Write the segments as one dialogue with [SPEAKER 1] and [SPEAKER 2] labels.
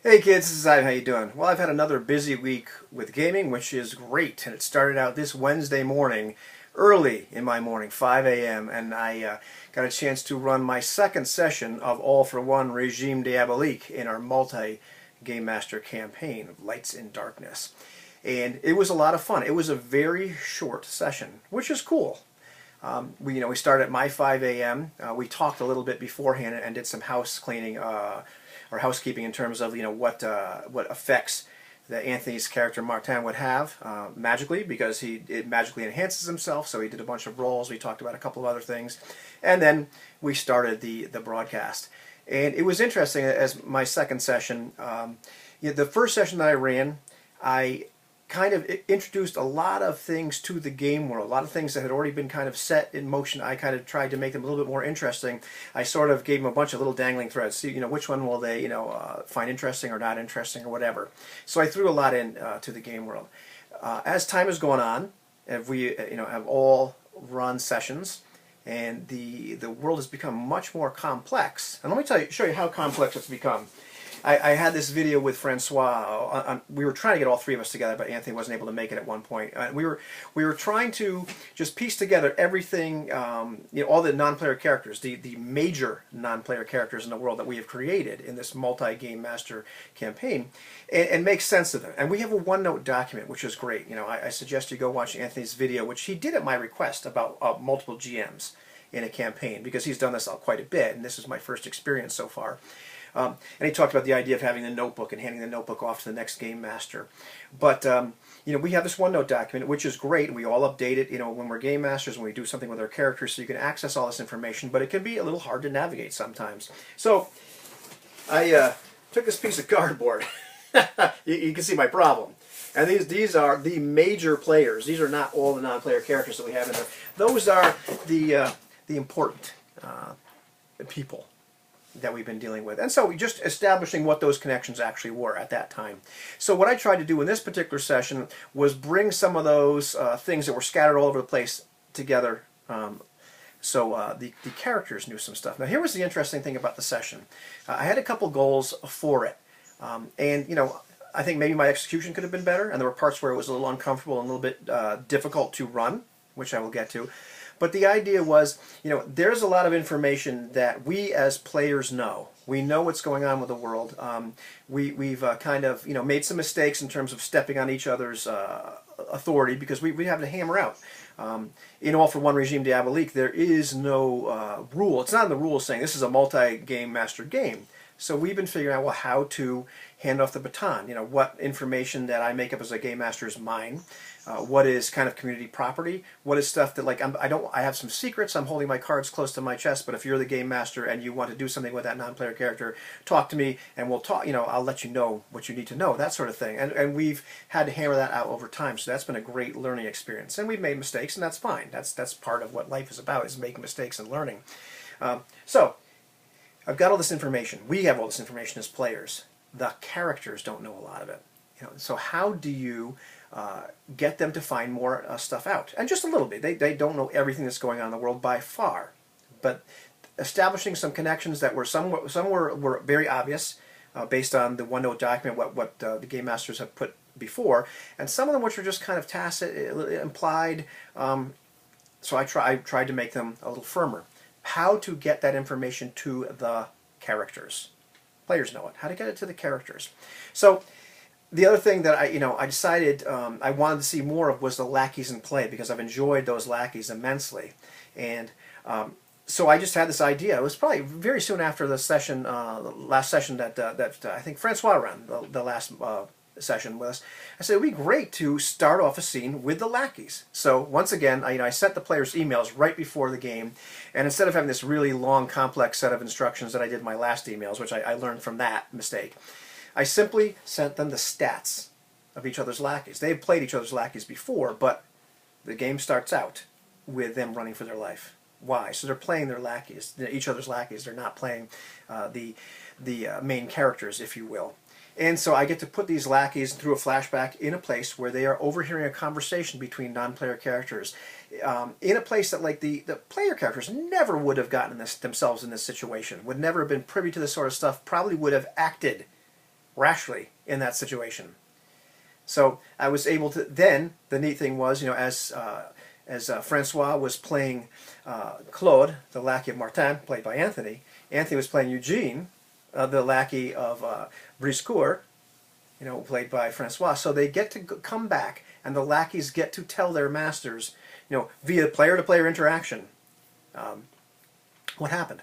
[SPEAKER 1] Hey kids, this is Ivan. How you doing? Well, I've had another busy week with gaming, which is great. And it started out this Wednesday morning, early in my morning, 5 a.m., and I got a chance to run my second session of All for One Regime Diabolique in our multi-Game Master campaign of Lights in Darkness. And it was a lot of fun. It was a very short session, which is cool. We started at my 5 a.m. We talked a little bit beforehand and did some house cleaning or housekeeping in terms of what effects that Anthony's character Martin would have magically, because it magically enhances himself. So he did a bunch of rolls. We talked about a couple of other things, and then we started the broadcast. And it was interesting as my second session. The first session that I ran, I kind of introduced a lot of things to the game world, a lot of things that had already been kind of set in motion. I kind of tried to make them a little bit more interesting. I sort of gave them a bunch of little dangling threads. See, which one will they, find interesting or not interesting or whatever. So I threw a lot in to the game world. As time has gone on, and we, have all run sessions, and the world has become much more complex. And let me show you how complex it's become. I had this video with Francois. We were trying to get all three of us together, but Anthony wasn't able to make it at one point. We were trying to just piece together everything, all the non-player characters, the major non-player characters in the world that we have created in this multi-game master campaign, and make sense of them. And we have a OneNote document, which is great. I suggest you go watch Anthony's video, which he did at my request, about multiple GMs in a campaign, because he's done this quite a bit, and this is my first experience so far. And he talked about the idea of having the notebook and handing the notebook off to the next game master. But we have this OneNote document, which is great. We all update it, when we're game masters, when we do something with our characters, so you can access all this information. But it can be a little hard to navigate sometimes. So I took this piece of cardboard. You can see my problem. And these are the major players. These are not all the non-player characters that we have in there. Those are the important people that we've been dealing with. And so we just establishing what those connections actually were at that time. So what I tried to do in this particular session was bring some of those things that were scattered all over the place together, so the characters knew some stuff. Now here was the interesting thing about the session. I had a couple goals for it, and I think maybe my execution could have been better, and there were parts where it was a little uncomfortable and a little bit difficult to run, which I will get to. But the idea was, there's a lot of information that we as players know. We know what's going on with the world. We've kind of, made some mistakes in terms of stepping on each other's authority, because we have to hammer out. In All for One Regime Diabolique, there is no rule. It's not in the rules saying this is a multi-game master game. So we've been figuring out, well, how to hand off the baton. What information that I make up as a game master is mine. What is kind of community property? What is stuff that, like, I have some secrets. I'm holding my cards close to my chest. But if you're the game master and you want to do something with that non-player character, talk to me and we'll talk. I'll let you know what you need to know. That sort of thing. And we've had to hammer that out over time. So that's been a great learning experience. And we've made mistakes, and that's fine. That's part of what life is about, is making mistakes and learning. So I've got all this information. We have all this information as players. The characters don't know a lot of it. So how do you get them to find more stuff out? And just a little bit. They don't know everything that's going on in the world by far. But establishing some connections that were some were very obvious based on the OneNote document, what the game masters have put before, and some of them which were just kind of tacit, implied. So I tried to make them a little firmer. How to get that information to the characters. Players know it. How to get it to the characters. So the other thing that I decided I wanted to see more of was the lackeys in play, because I've enjoyed those lackeys immensely. And so I just had this idea. It was probably very soon after the session, last session that I think Francois ran, the last session with us. I said it would be great to start off a scene with the lackeys. So once again, I sent the players emails right before the game, and instead of having this really long, complex set of instructions that I did in my last emails, which I learned from that mistake, I simply sent them the stats of each other's lackeys. They've played each other's lackeys before, but the game starts out with them running for their life. Why? So they're playing their lackeys, each other's lackeys. They're not playing the main characters, if you will. And so I get to put these lackeys through a flashback in a place where they are overhearing a conversation between non-player characters, in a place that, like, the player characters never would have gotten themselves in this situation, would never have been privy to this sort of stuff, probably would have acted rashly in that situation. So I was able to, then the neat thing was, as Francois was playing Claude, the lackey of Martin, played by Anthony, Anthony was playing Eugene, the lackey of Briscourt, played by Francois. So they get to come back, and the lackeys get to tell their masters, via player-to-player interaction, what happened,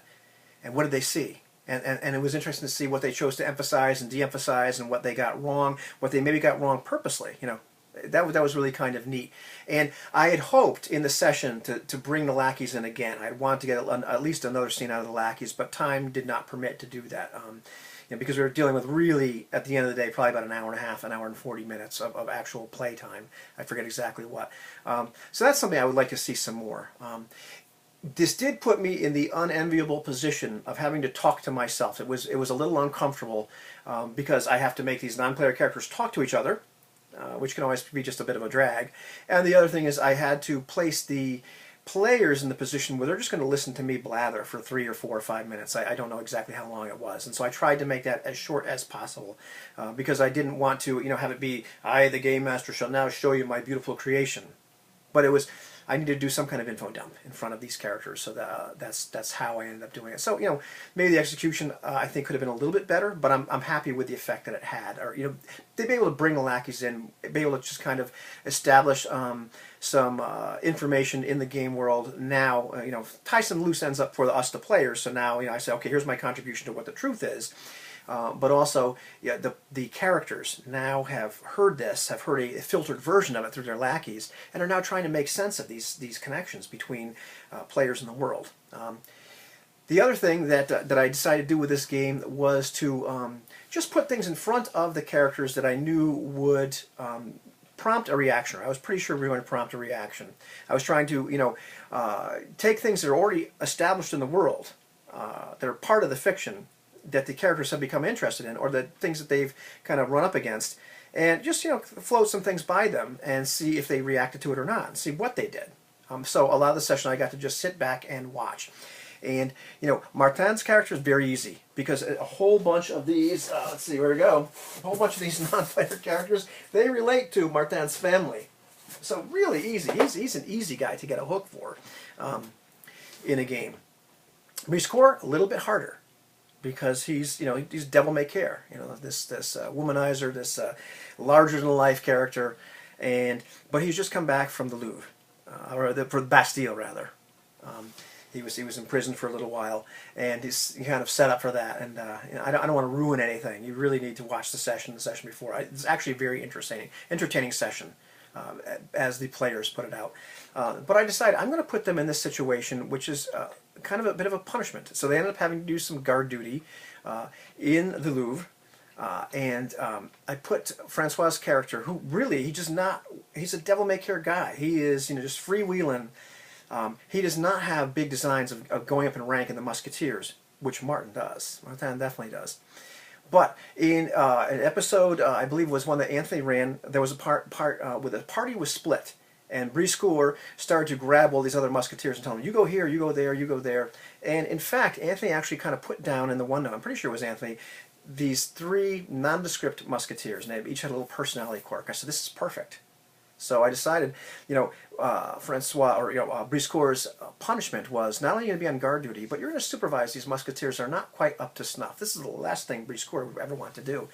[SPEAKER 1] and what did they see. And it was interesting to see what they chose to emphasize and de-emphasize, and what they got wrong, what they maybe got wrong purposely. That was really kind of neat. And I had hoped in the session to bring the lackeys in again. I'd want to get at least another scene out of the lackeys, but time did not permit to do that. Because we were dealing with really, at the end of the day, probably about an hour and a half, an hour and 40 minutes of actual play time. I forget exactly what. So that's something I would like to see some more. This did put me in the unenviable position of having to talk to myself. It was a little uncomfortable because I have to make these non-player characters talk to each other, which can always be just a bit of a drag. And the other thing is I had to place the players in the position where they're just going to listen to me blather for 3 or 4 or 5 minutes. I don't know exactly how long it was. And so I tried to make that as short as possible because I didn't want to have it be, I, the game master, shall now show you my beautiful creation. But it was, I needed to do some kind of info dump in front of these characters, so that's how I ended up doing it. So maybe the execution I think could have been a little bit better, but I'm happy with the effect that it had. Or they'd be able to bring the lackeys in, be able to just kind of establish some information in the game world. Now tie some loose ends up for us the players. So now I say, okay, here's my contribution to what the truth is. But also, the characters now have heard this, have heard a filtered version of it through their lackeys, and are now trying to make sense of these connections between players in the world. The other thing that I decided to do with this game was to just put things in front of the characters that I knew would prompt a reaction. I was pretty sure we were going to prompt a reaction. I was trying to take things that are already established in the world, that are part of the fiction, that the characters have become interested in, or the things that they've kind of run up against, and just float some things by them and see if they reacted to it or not, and see what they did. So a lot of the session I got to just sit back and watch. And Martin's character is very easy because a whole bunch of these, let's see, where we go, a whole bunch of these non-player characters, they relate to Martin's family. So really easy. He's an easy guy to get a hook for in a game. Briscourt, a little bit harder, because he's devil may care, this womanizer, this larger than life character, but he's just come back from the Louvre, or for the Bastille rather. He was in prison for a little while, and he's kind of set up for that. And I don't want to ruin anything. You really need to watch the session before. It's actually a very entertaining session, as the players put it out. But I decided I'm going to put them in this situation, which is kind of a bit of a punishment. So they ended up having to do some guard duty in the Louvre, and I put Francois' character, who really he's a devil-may-care guy. He is just freewheeling. He does not have big designs of going up in rank in the Musketeers, which Martin does. Martin definitely does. But in an episode, I believe was one that Anthony ran, there was a part where the party was split, and Briscourt started to grab all these other Musketeers and tell them, you go here, you go there, you go there. And in fact, Anthony actually kind of put down in the one note, I'm pretty sure it was Anthony, these 3 nondescript Musketeers, and they each had a little personality quirk. I said, this is perfect. So I decided, Francois, or Briscourt's punishment was not only going to be on guard duty, but you're going to supervise these Musketeers that are not quite up to snuff. This is the last thing Briscourt would ever want to do.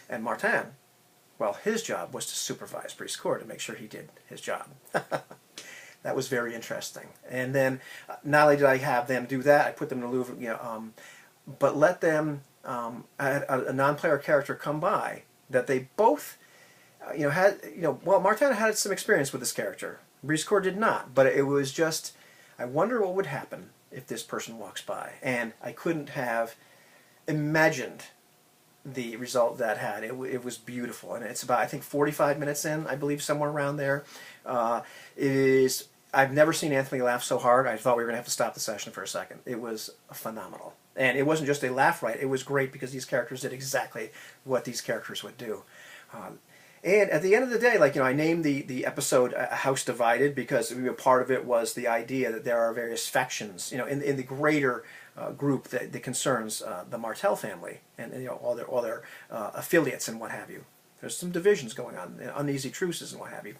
[SPEAKER 1] And Martin, well, his job was to supervise Briscourt to make sure he did his job. That was very interesting. And then, not only did I have them do that, I put them in the Louvre, but let them, a non-player character come by that they both well, Martin had some experience with this character. Briscourt did not, but it was just, I wonder what would happen if this person walks by. And I couldn't have imagined the result that had. It was beautiful. And it's about, I think, 45 minutes in, I believe, somewhere around there. I've never seen Anthony laugh so hard. I thought we were going to have to stop the session for a second. It was phenomenal. And it wasn't just a laugh right. It was great because these characters did exactly what these characters would do. And at the end of the day, I named the episode A House Divided because a part of it was the idea that there are various factions, in the greater group that concerns the Martell family and all their affiliates and what have you. There's some divisions going on, uneasy truces and what have you.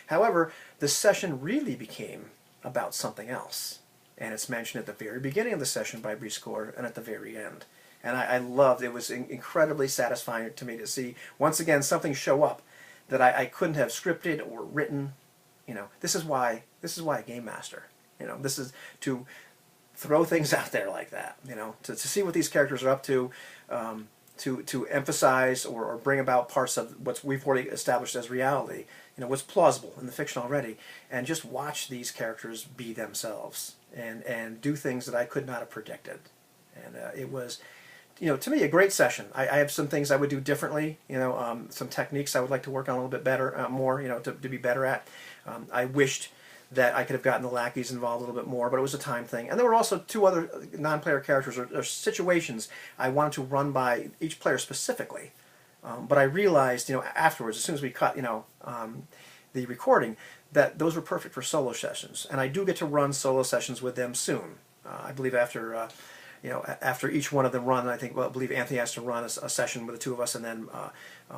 [SPEAKER 1] However, the session really became about something else. And it's mentioned at the very beginning of the session by Briscoe and at the very end. And I loved it. It was incredibly satisfying to me to see, once again, something show up that I couldn't have scripted or written. This is why a game master. This is to throw things out there like that. To see what these characters are up to. To emphasize or bring about parts of what we've already established as reality, what's plausible in the fiction already, and just watch these characters be themselves and do things that I could not have predicted. And it was, to me, a great session. I have some things I would do differently, some techniques I would like to work on a little bit better, more, to be better at. I wished that I could have gotten the lackeys involved a little bit more, but it was a time thing. And there were also two other non-player characters or situations I wanted to run by each player specifically. But I realized, afterwards, as soon as we cut, the recording, that those were perfect for solo sessions. And I do get to run solo sessions with them soon. I believe after each one of them run, I believe Anthony has to run a session with the two of us, and then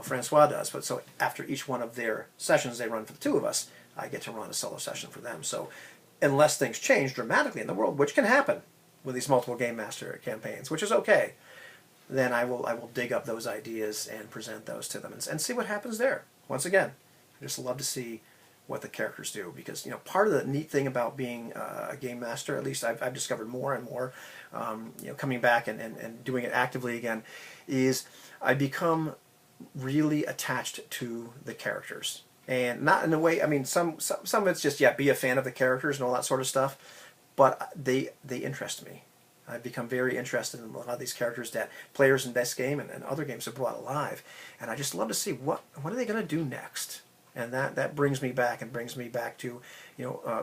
[SPEAKER 1] Francois does. But so after each one of their sessions they run for the two of us, I get to run a solo session for them. So unless things change dramatically in the world, which can happen with these multiple Game Master campaigns, which is okay, then I will dig up those ideas and present those to them and see what happens there. Once again, I just love to see what the characters do, because part of the neat thing about being a game master, at least I've discovered more and more, coming back and doing it actively again, is I become really attached to the characters. And not in a way, some of it's just, be a fan of the characters and all that sort of stuff, but they interest me. I've become very interested in a lot of these characters that players in this game and other games have brought alive, and I just love to see what are they going to do next. And that brings me back to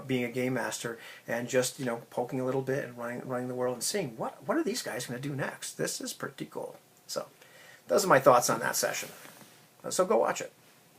[SPEAKER 1] being a game master and just poking a little bit and running the world and seeing what are these guys going to do next. This is pretty cool. So those are my thoughts on that session. So go watch it.